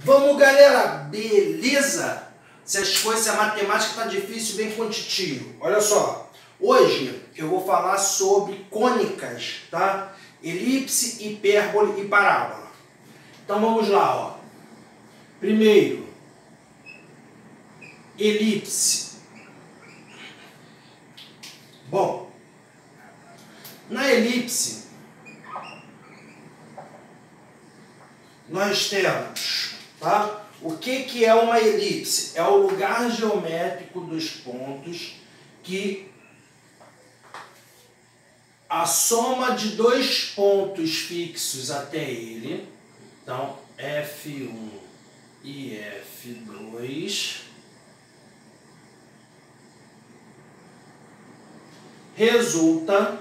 Vamos, galera, beleza? Se as coisas, se a matemática tá difícil, vem com titio. Olha só, hoje eu vou falar sobre cônicas, tá? Elipse, hipérbole e parábola. Então vamos lá, ó. Primeiro, elipse. Bom, na elipse nós temos, tá? O que é uma elipse? É o lugar geométrico dos pontos que a soma de dois pontos fixos até ele, então F1 e F2, resulta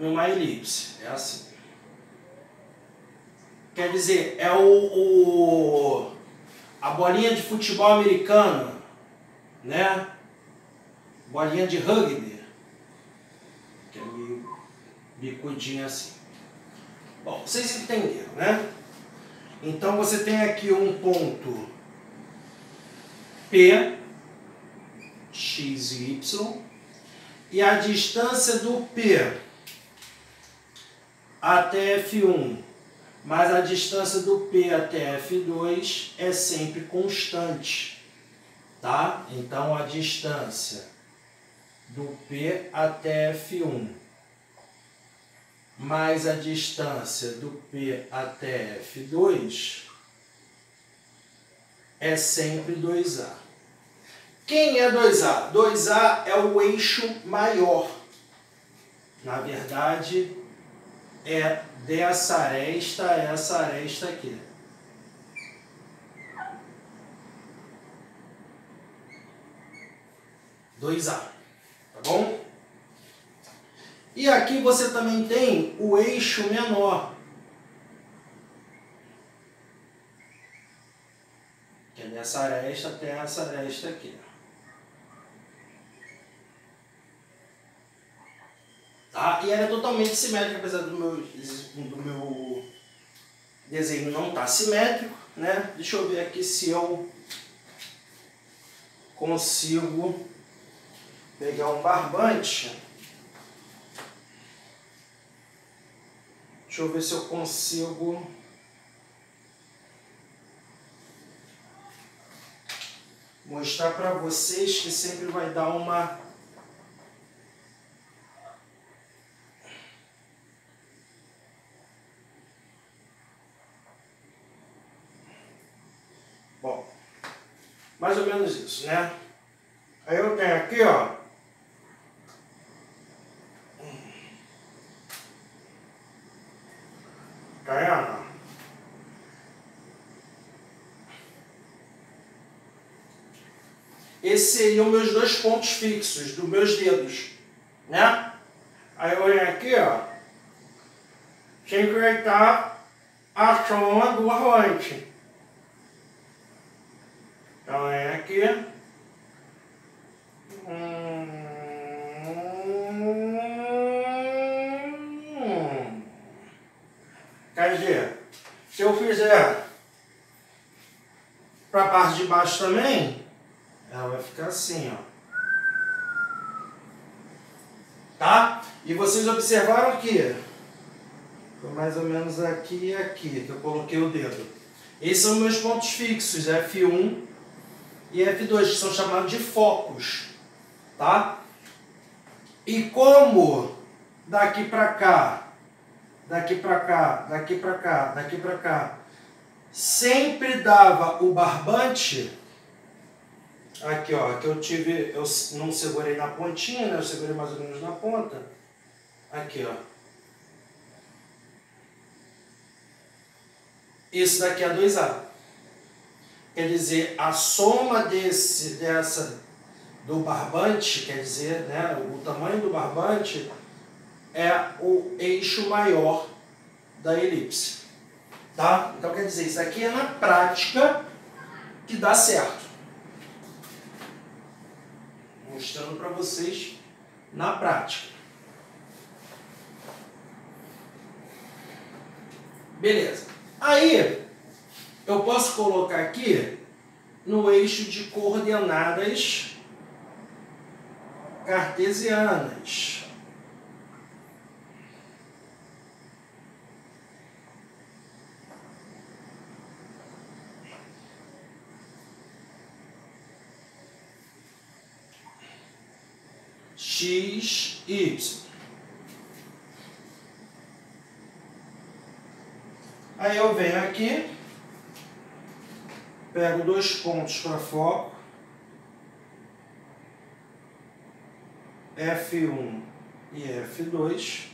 em uma elipse. É assim. Quer dizer, é a bolinha de futebol americano, né? Bolinha de rugby, que é meio bicudinha assim. Bom, vocês entenderam, né? Então você tem aqui um ponto P, X e Y, e a distância do P até F1 mais a distância do P até F2 é sempre constante, tá? Então a distância do P até F1 mais a distância do P até F2 é sempre 2A. Quem é 2A? 2A é o eixo maior. Na verdade, é dessa aresta a essa aresta aqui. (2A), tá bom? E aqui você também tem o eixo menor, que é dessa aresta até essa aresta aqui. Tá? E ela é totalmente simétrica, apesar do meu desenho não estar simétrico, né? Deixa eu ver aqui se eu consigo pegar um barbante. Deixa eu ver se eu consigo mostrar para vocês que sempre vai dar uma... Bom, mais ou menos isso, né? Aí eu tenho aqui, ó, tá vendo? Esses seriam meus dois pontos fixos dos meus dedos, né? Aí eu venho aqui, ó, sempre vai estar a soma do avante. Então é aqui. Quer dizer, se eu fizer para a parte de baixo também, ela vai ficar assim, ó. Tá? E vocês observaram que foi mais ou menos aqui e aqui que eu coloquei o dedo. Esses são meus pontos fixos, F1 e F2, que são chamados de focos, tá? E como daqui para cá, daqui para cá, daqui para cá, daqui para cá, sempre dava o barbante, aqui ó, que eu não segurei na pontinha, né? Eu segurei mais ou menos na ponta, aqui ó. Esse daqui é 2A. Quer dizer, a soma do barbante, quer dizer, né, o tamanho do barbante é o eixo maior da elipse. Tá? Então quer dizer, isso aqui é na prática que dá certo. Mostrando para vocês na prática. Beleza. Aí, eu posso colocar aqui no eixo de coordenadas cartesianas. X, Y. Aí eu venho aqui, pego 2 pontos para foco, F1 e F2.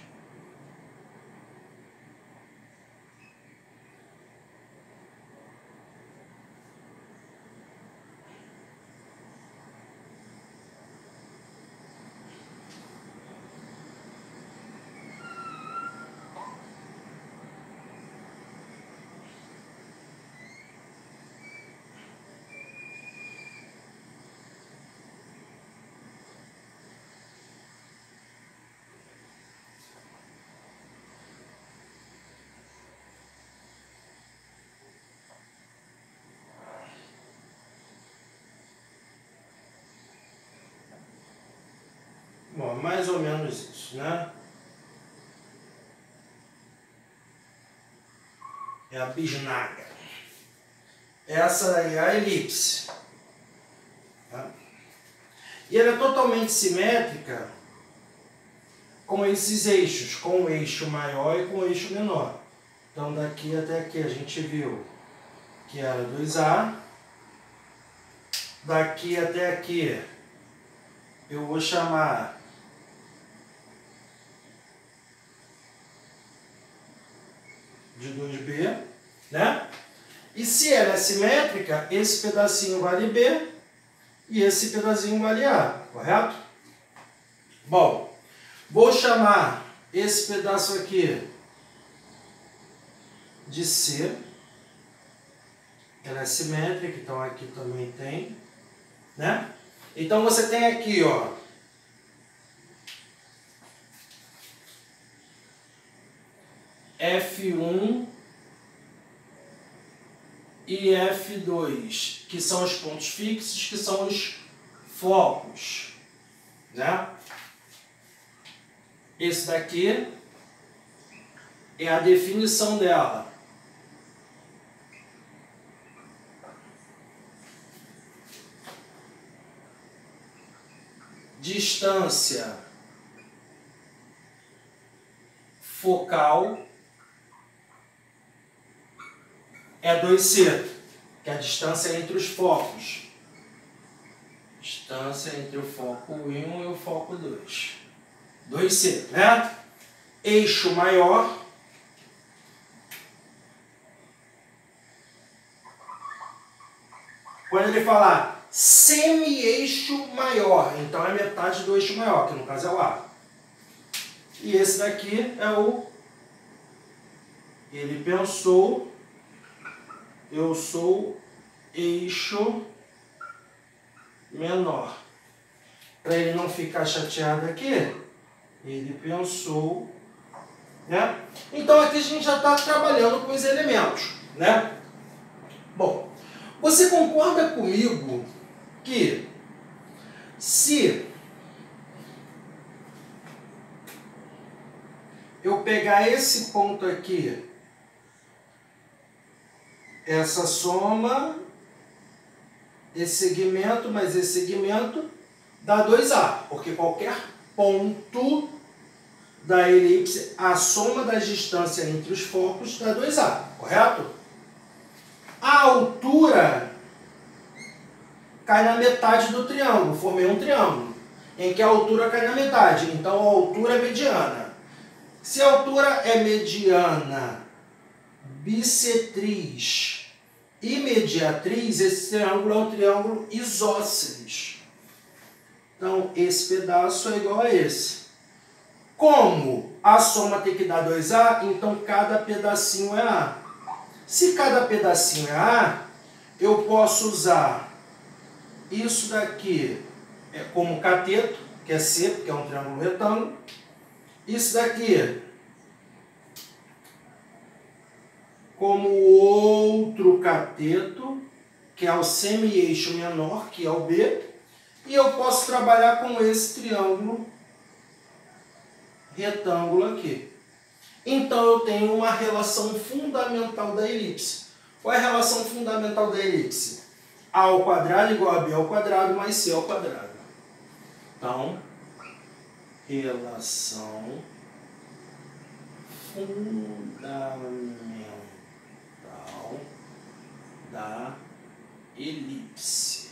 Bom, mais ou menos isso, né? É a bisnaga. Essa aí é a elipse. Tá? E ela é totalmente simétrica com esses eixos, com o eixo maior e com o eixo menor. Então, daqui até aqui a gente viu que era 2A. Daqui até aqui eu vou chamar de 2B, né? E se ela é simétrica, esse pedacinho vale B e esse pedacinho vale A, correto? Bom, vou chamar esse pedaço aqui de C. Ela é simétrica, então aqui também tem, né? Então você tem aqui, ó, F1 e F2, que são os pontos fixos, que são os focos, né? Esse daqui é a definição dela. Distância focal é 2C, que é a distância entre os focos. Distância entre o foco 1 e o foco 2. 2C, né? Eixo maior. Quando ele falar semi-eixo maior, então é metade do eixo maior, que no caso é o A. E esse daqui é o... Ele pensou... Eu sou eixo menor. Para ele não ficar chateado aqui, ele pensou, né? Então aqui a gente já está trabalhando com os elementos, né? Bom, você concorda comigo que se eu pegar esse ponto aqui, essa soma, esse segmento mais esse segmento, dá 2A, porque qualquer ponto da elipse, a soma das distâncias entre os focos dá 2A, correto? A altura cai na metade do triângulo, formei um triângulo, em que a altura cai na metade, então a altura é mediana. Se a altura é mediana, bissetriz e mediatriz, esse triângulo é um triângulo isósceles. Então, esse pedaço é igual a esse. Como a soma tem que dar 2A, então cada pedacinho é A. Se cada pedacinho é A, eu posso usar isso daqui como cateto, que é C, porque é um triângulo retângulo. Isso daqui como outro cateto, que é o semi-eixo menor, que é o B, e eu posso trabalhar com esse triângulo retângulo aqui. Então, eu tenho uma relação fundamental da elipse. Qual é a relação fundamental da elipse? A ao quadrado igual a B ao quadrado mais C ao quadrado. Então, relação fundamental da elipse.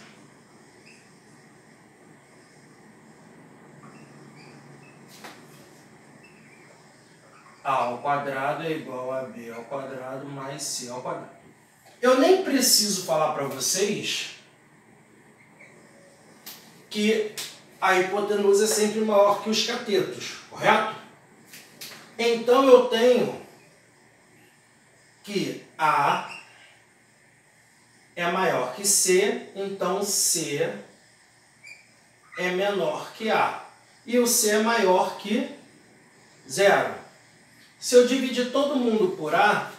A ao quadrado é igual a B ao quadrado mais C ao quadrado. Eu nem preciso falar para vocês que a hipotenusa é sempre maior que os catetos, correto? Então eu tenho que A é maior que C, então C é menor que A. E o C é maior que 0. Se eu dividir todo mundo por A,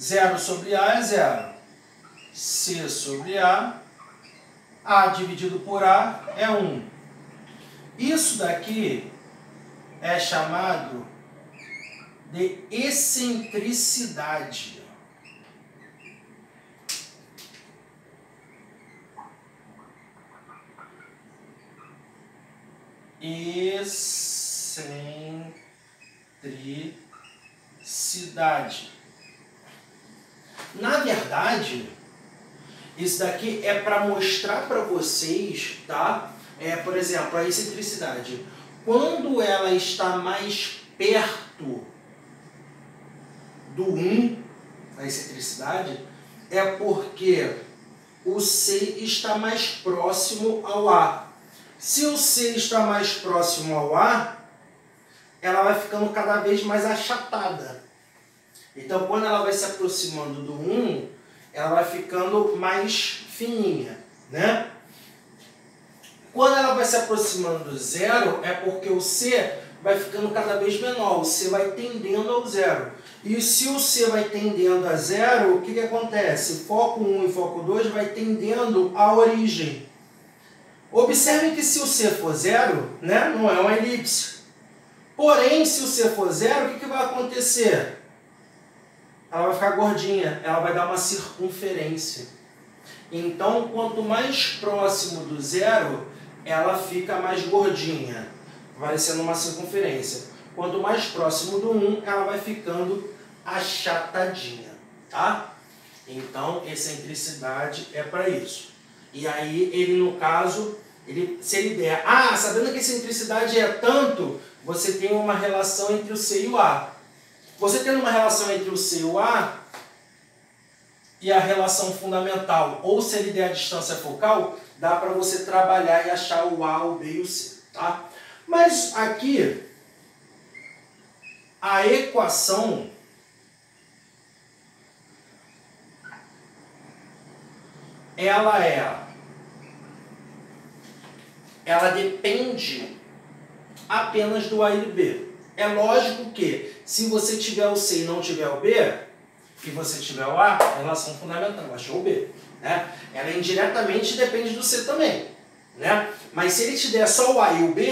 0 sobre A é 0. C sobre A dividido por A é 1. Isso daqui é chamado de excentricidade. Excentricidade. Na verdade, isso daqui é para mostrar para vocês, tá? Por exemplo, a excentricidade. Quando ela está mais perto do 1, a excentricidade, é porque o C está mais próximo ao A. Se o C está mais próximo ao A, ela vai ficando cada vez mais achatada. Então, quando ela vai se aproximando do 1, ela vai ficando mais fininha, né? Quando ela vai se aproximando do 0, é porque o C vai ficando cada vez menor. O C vai tendendo ao 0. E se o C vai tendendo a 0, o que acontece? Foco 1 e foco 2 vai tendendo à origem. Observem que se o C for 0, né, não é uma elipse. Porém, se o C for 0, o que vai acontecer? Ela vai ficar gordinha, ela vai dar uma circunferência. Então, quanto mais próximo do 0, ela fica mais gordinha, parecendo uma circunferência. Quanto mais próximo do 1, ela vai ficando achatadinha, tá? Então, excentricidade é para isso. E aí, ele no caso, se ele der, sabendo que a excentricidade é tanto, você tem uma relação entre o C e o A. Você tendo uma relação entre o C e o A, e a relação fundamental, ou se ele der a distância focal, dá para você trabalhar e achar o A, o B e o C, tá? Mas aqui, a equação ela depende apenas do A e do B. É lógico que, se você tiver o C e não tiver o B, e você tiver o A, é relação fundamental, achou o B, né? Ela indiretamente depende do C também, né? Mas se ele te der só o A e o B,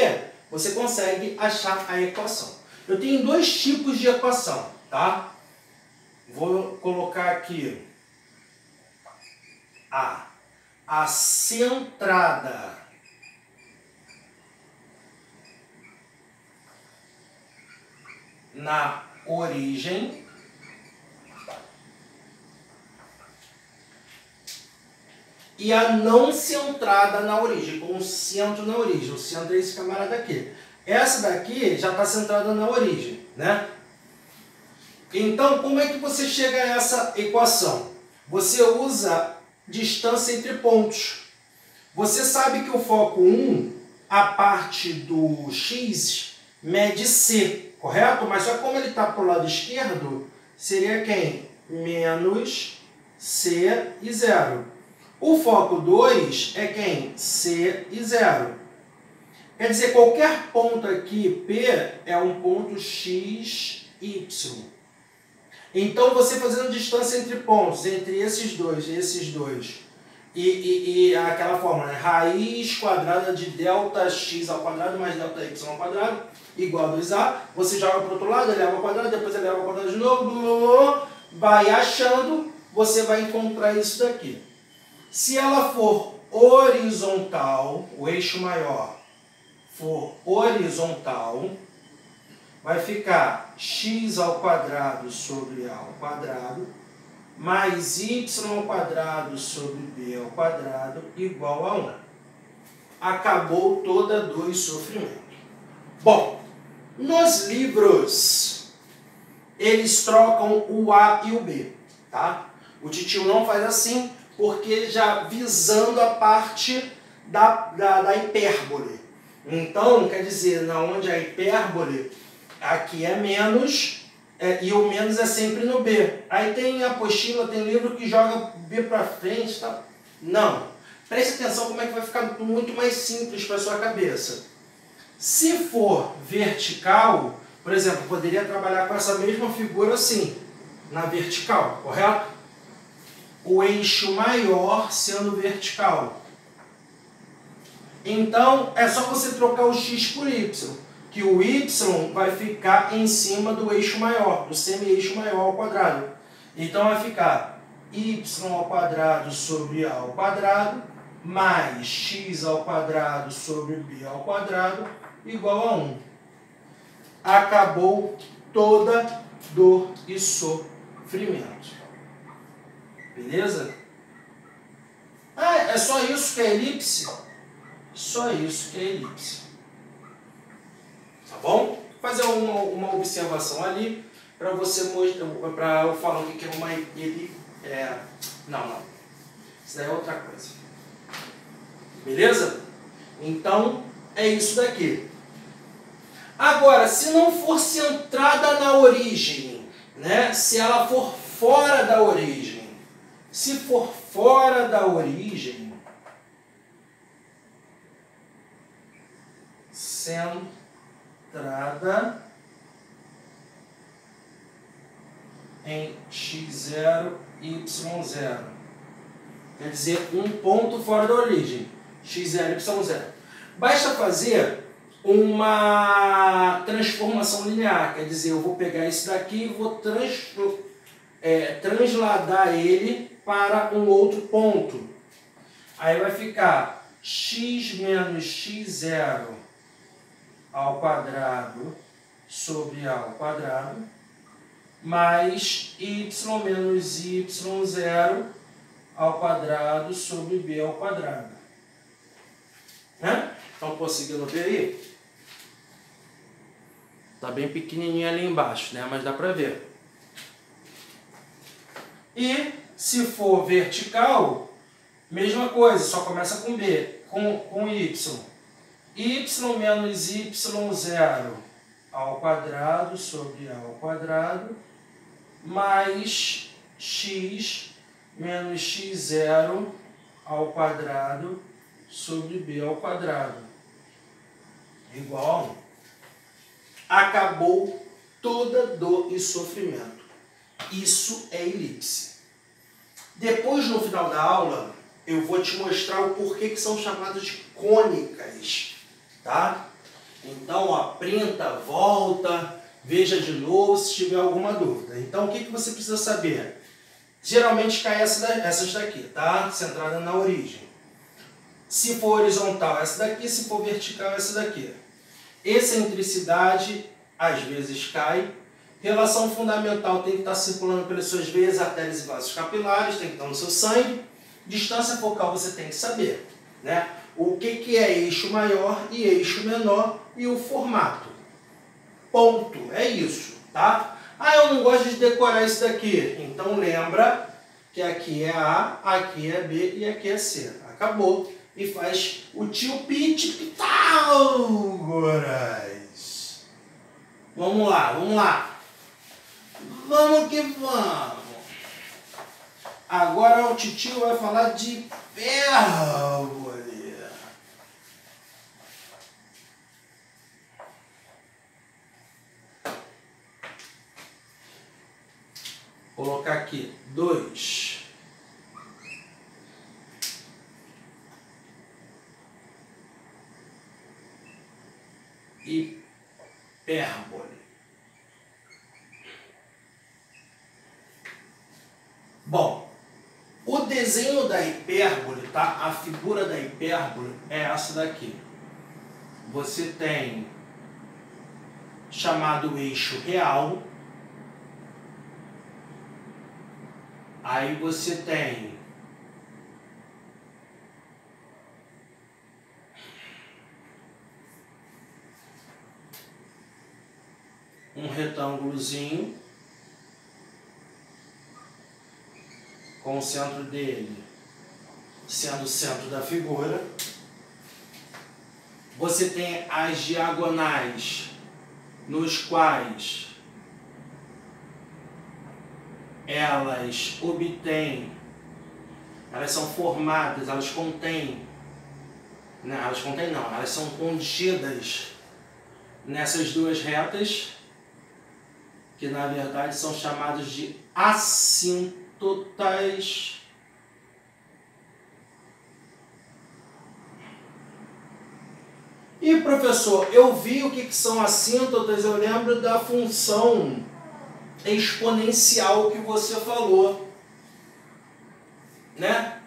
você consegue achar a equação. Eu tenho dois tipos de equação, tá? Vou colocar aqui a centrada na origem e a não centrada na origem, com o centro na origem. O centro é esse camarada aqui. Essa daqui já está centrada na origem, né? Então, como é que você chega a essa equação? Você usa distância entre pontos. Você sabe que o foco 1, a parte do X, mede C, correto? Mas só como ele está para o lado esquerdo, seria quem? Menos C e 0. O foco 2 é quem? C e 0. Quer dizer, qualquer ponto aqui, P, é um ponto X, Y. Então, você fazendo distância entre pontos, entre esses dois, e aquela fórmula, né? Raiz quadrada de delta x ao quadrado mais delta y ao quadrado igual a 2a. Você joga para o outro lado, eleva ao quadrado, depois eleva ao quadrado de novo, vai achando, você vai encontrar isso daqui. Se ela for horizontal, o eixo maior for horizontal, vai ficar x ao quadrado sobre a ao quadrado mais y ao quadrado sobre b ao quadrado igual a 1. Acabou toda dor e sofrimento. Bom, nos livros, eles trocam o A e o B, tá? O titio não faz assim, porque já visando a parte da hipérbole. Então, quer dizer, na onde a hipérbole, aqui é menos, e o menos é sempre no B. Aí tem apostila, tem livro que joga B para frente, tá? Não. Preste atenção como é que vai ficar muito mais simples para sua cabeça. Se for vertical, por exemplo, poderia trabalhar com essa mesma figura assim, na vertical, correto? O eixo maior sendo vertical. Então, é só você trocar o x por y, que o y vai ficar em cima do eixo maior, do semi-eixo maior ao quadrado. Então, vai ficar y ao quadrado sobre a ao quadrado, mais x ao quadrado sobre b ao quadrado, igual a 1. Acabou toda dor e sofrimento. Beleza? Ah, é só isso que é elipse? Só isso que é elipse. Tá bom? Vou fazer uma observação ali para você mostrar, para eu falar o que é uma elipse. Não. Isso daí é outra coisa. Beleza? Então, é isso daqui. Agora, se não for centrada na origem, né? Se ela for fora da origem, se for fora da origem, centrada em x0, y0. Quer dizer, um ponto fora da origem, x0, y0. Basta fazer uma transformação linear, quer dizer, eu vou pegar esse daqui e vou transladar ele para um outro ponto. Aí vai ficar x menos x0 ao quadrado sobre a ao quadrado, mais y menos y0 ao quadrado sobre b ao quadrado. Né? Estão conseguindo ver aí? Está bem pequenininho ali embaixo, né? Mas dá para ver. E se for vertical, mesma coisa, só começa com b, com y. Y menos y0 ao quadrado sobre a ao quadrado, mais x menos x0 ao quadrado sobre b ao quadrado, igual a 1. Acabou toda dor e sofrimento. Isso é elipse. Depois, no final da aula, eu vou te mostrar o porquê que são chamadas de cônicas. Tá? Então, ó, printa, volta, veja de novo se tiver alguma dúvida. Então, o que você precisa saber? Geralmente cai essas daqui, tá? Centrada na origem. Se for horizontal, essa daqui. Se for vertical, essa daqui. Excentricidade, às vezes cai. Relação fundamental tem que estar circulando pelas suas veias, artérias e vasos capilares, tem que estar no seu sangue. Distância focal você tem que saber, né? O que é eixo maior e eixo menor e o formato. Ponto. É isso, tá? Ah, eu não gosto de decorar isso daqui. Então lembra que aqui é A, aqui é B e aqui é C. Acabou. E faz o tio Pitágoras. Vamos lá, vamos lá. Vamos que vamos. Agora o titio vai falar de hipérbole. colocar aqui 2. Hipérbole. Bom, o desenho da hipérbole, tá? A figura da hipérbole é essa daqui. Você tem chamado eixo real. Aí você tem um retângulozinho com o centro dele sendo o centro da figura. Você tem as diagonais nos quais elas obtêm, elas são formadas, elas contêm, não, elas contêm não, elas são contidas nessas duas retas, que na verdade são chamadas de assíntotas. E professor, eu vi o que são assíntotas, eu lembro da função exponencial que você falou, né?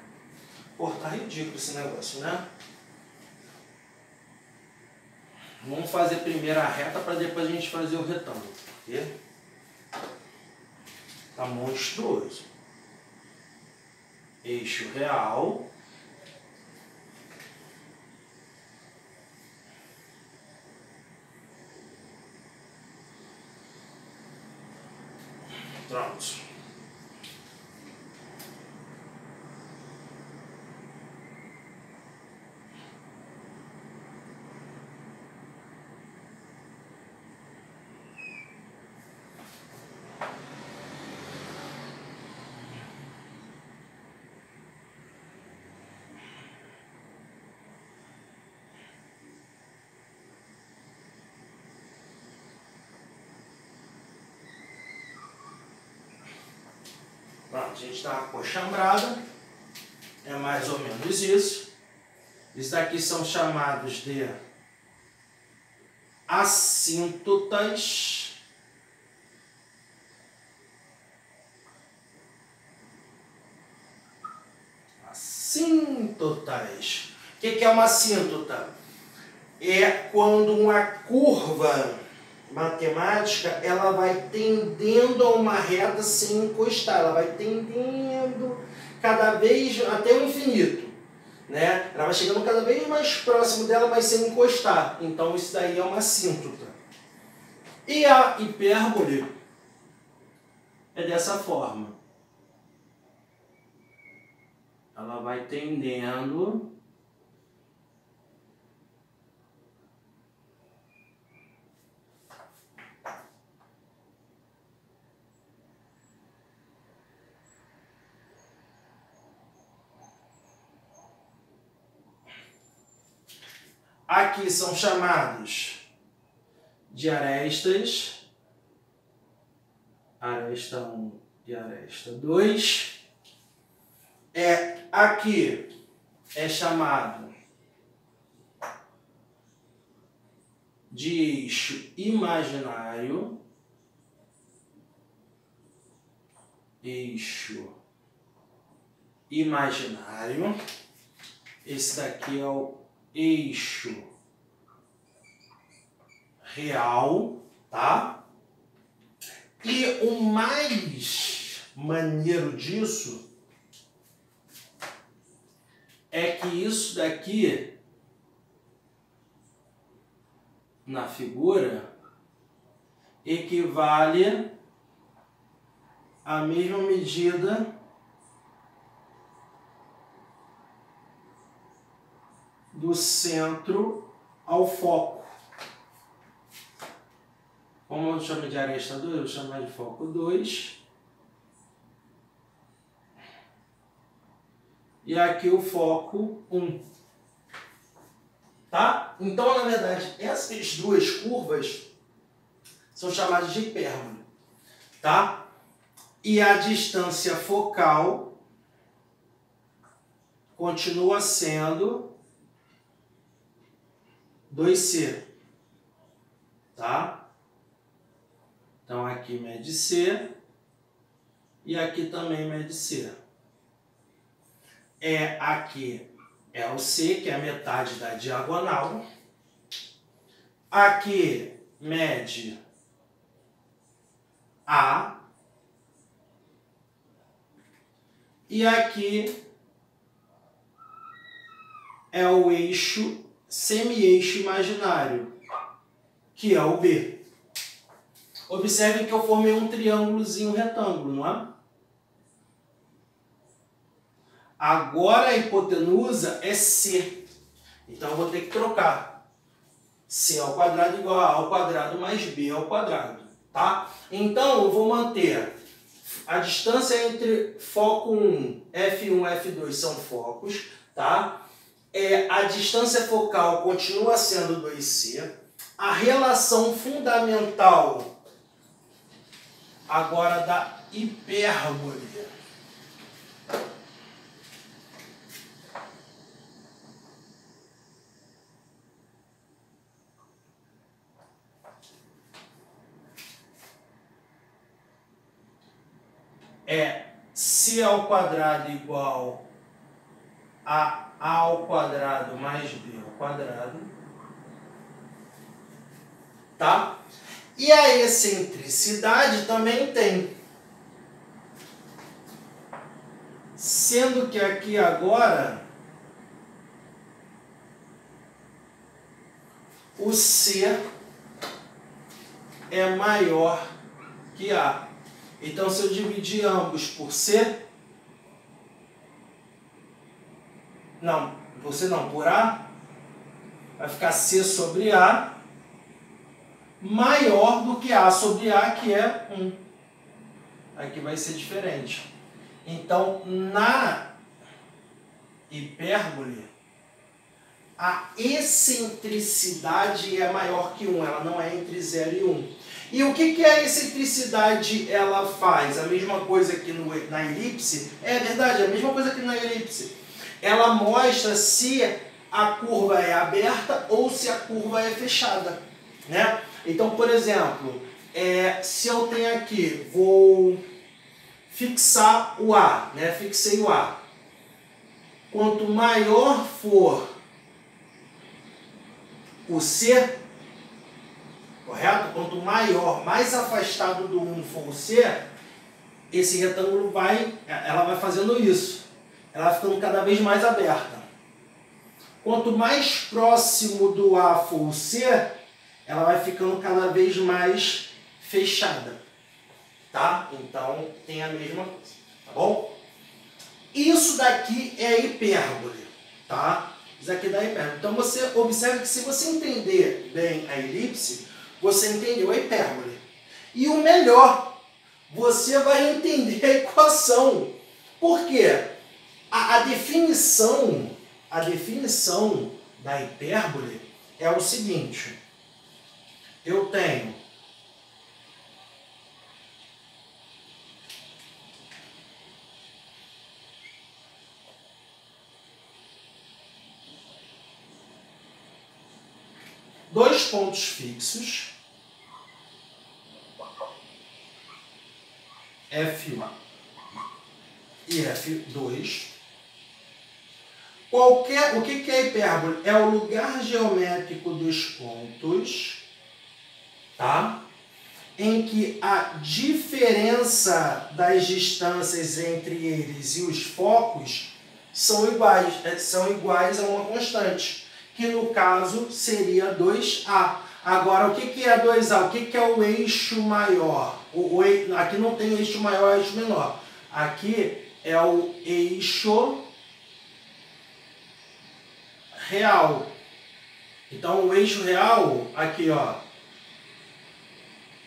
Pô, tá ridículo esse negócio, né? Vamos fazer primeiro a reta para depois a gente fazer o retângulo, porque tá monstruoso. Eixo real. Pronto. Pronto, a gente está com a chambrada, é mais ou menos isso. Isso daqui são chamados de assíntotas. Assíntotas. O que é uma assíntota? É quando uma curva matemática, ela vai tendendo a uma reta sem encostar, ela vai tendendo cada vez até o infinito, né? Ela vai chegando cada vez mais próximo dela, mas sem encostar. Então isso daí é uma assíntota. E a hipérbole é dessa forma. Ela vai tendendo aqui são chamados de arestas, aresta 1 e aresta 2. Aqui é chamado de eixo imaginário, eixo imaginário. Esse daqui é o eixo real, tá? E o mais maneiro disso é que isso daqui na figura equivale à mesma medida do centro ao foco. Como eu chamo de aresta 2, eu vou chamar de foco 2. E aqui o foco 1. Tá? Então, na verdade, essas duas curvas são chamadas de hipérbole. Tá? E a distância focal continua sendo 2C, tá? Então aqui mede C e aqui também mede C. Aqui é o C, que é a metade da diagonal. Aqui mede A. E aqui é o eixo, semi-eixo imaginário, que é o B. Observe que eu formei um triângulozinho retângulo, não é? Agora a hipotenusa é C. Então eu vou ter que trocar. C ao quadrado igual a A ao quadrado mais B ao quadrado. Tá? Então eu vou manter a distância entre foco 1, F1 e F2 são focos. Tá? A distância focal continua sendo 2C. A relação fundamental agora da hipérbole é C ao quadrado igual a A ao quadrado mais B ao quadrado. Tá? E a excentricidade também tem. Sendo que aqui agora o C é maior que A. Então, se eu dividir ambos por C, por A, vai ficar C sobre A maior do que A sobre A, que é 1. Aqui vai ser diferente. Então, na hipérbole, a excentricidade é maior que 1, ela não é entre 0 e 1. E o que a excentricidade ela faz? A mesma coisa que na elipse? É verdade, a mesma coisa que na elipse. Ela mostra se a curva é aberta ou se a curva é fechada. Né? Então, por exemplo, se eu tenho aqui, vou fixar o A, né? Fixei o A. Quanto maior for o C, correto? Quanto maior, mais afastado do 1 for o C, esse retângulo ela vai fazendo isso. Ela vai ficando cada vez mais aberta. Quanto mais próximo do A for o C, ela vai ficando cada vez mais fechada. Tá? Então, tem a mesma coisa. Tá bom? Isso daqui é a hipérbole. Tá? Isso aqui dá hipérbole. Então, você observa que se você entender bem a elipse, você entendeu a hipérbole. E o melhor, você vai entender a equação. Por quê? A definição da hipérbole é o seguinte. Eu tenho dois pontos fixos, F1 e F2. O que é hipérbole? É o lugar geométrico dos pontos, tá? Em que a diferença das distâncias entre eles e os focos são iguais a uma constante, que no caso seria 2A. Agora, o que é 2A? O que é o eixo maior? Aqui não tem eixo maior e eixo menor. Aqui é o eixo real. Então, o eixo real, aqui, ó,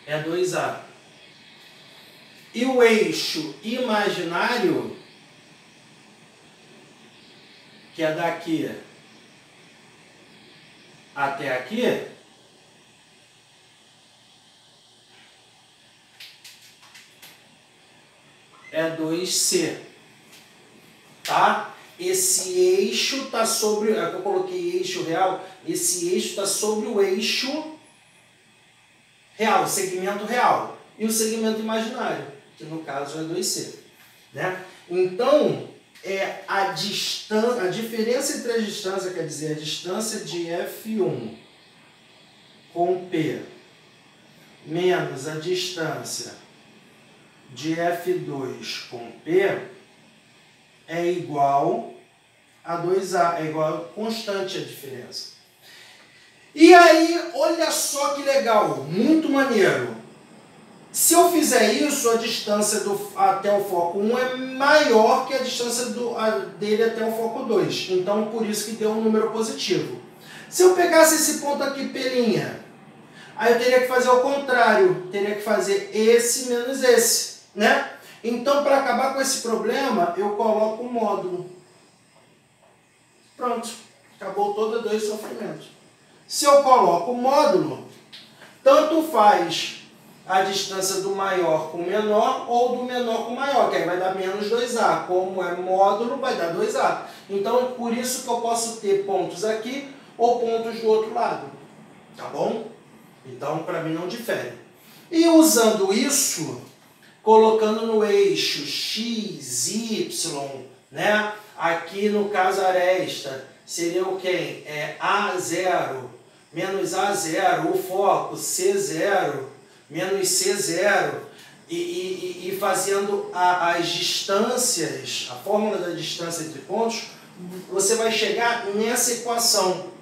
é 2A. E o eixo imaginário, que é daqui até aqui, é 2C. Tá? Esse eixo está sobre... Eu coloquei eixo real. Esse eixo está sobre o eixo real, segmento real. E o segmento imaginário, que no caso é 2C. Né? Então, a diferença entre as distâncias, quer dizer, a distância de F1 com P menos a distância de F2 com P é igual a 2A, é igual a constante a diferença. E aí, olha só que legal, muito maneiro. Se eu fizer isso, a distância até o foco 1 é maior que a distância dele até o foco 2. Então, por isso que deu um número positivo. Se eu pegasse esse ponto aqui, P', aí eu teria que fazer o contrário. Teria que fazer esse menos esse, né? Então, para acabar com esse problema, eu coloco um módulo. Pronto. Acabou todos os dois sofrimentos. Se eu coloco o módulo, tanto faz a distância do maior com o menor ou do menor com o maior, que aí vai dar menos 2A. Como é módulo, vai dar 2A. Então, por isso que eu posso ter pontos aqui ou pontos do outro lado. Tá bom? Então, para mim não difere. E usando isso, colocando no eixo x, y, né? Aqui no caso a aresta seria o quem? A0 menos A0, o foco C0 menos C0, e fazendo as distâncias, a fórmula da distância entre pontos, você vai chegar nessa equação.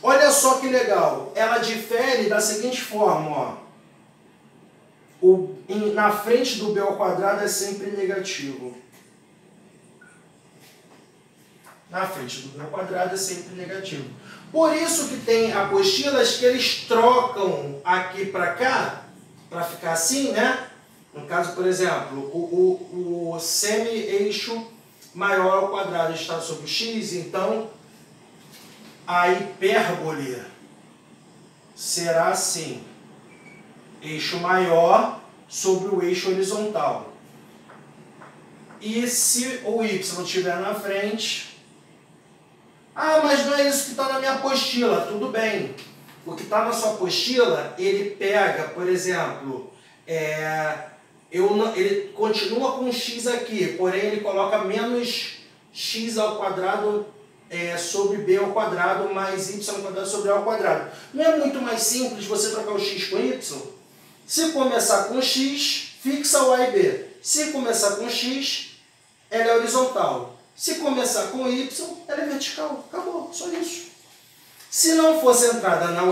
Olha só que legal, ela difere da seguinte forma, ó. Na frente do B ao quadrado é sempre negativo. Na frente do B ao quadrado é sempre negativo. Por isso que tem apostilas que eles trocam aqui para cá, para ficar assim, né? No caso, por exemplo, o semi-eixo maior ao quadrado está sobre o x, então a hipérbole será assim, eixo maior sobre o eixo horizontal. E se o y estiver na frente... Ah, mas não é isso que está na minha apostila. Tudo bem. O que está na sua apostila, ele pega, por exemplo, ele continua com x aqui, porém ele coloca menos x ao quadrado sobre b ao quadrado mais y ao quadrado sobre a ao quadrado. Não é muito mais simples você trocar o x com y? Se começar com x, fixa o a e b. Se começar com x, ela é horizontal. Se começar com y, ela é vertical. Acabou, só isso. Se não fosse entrada na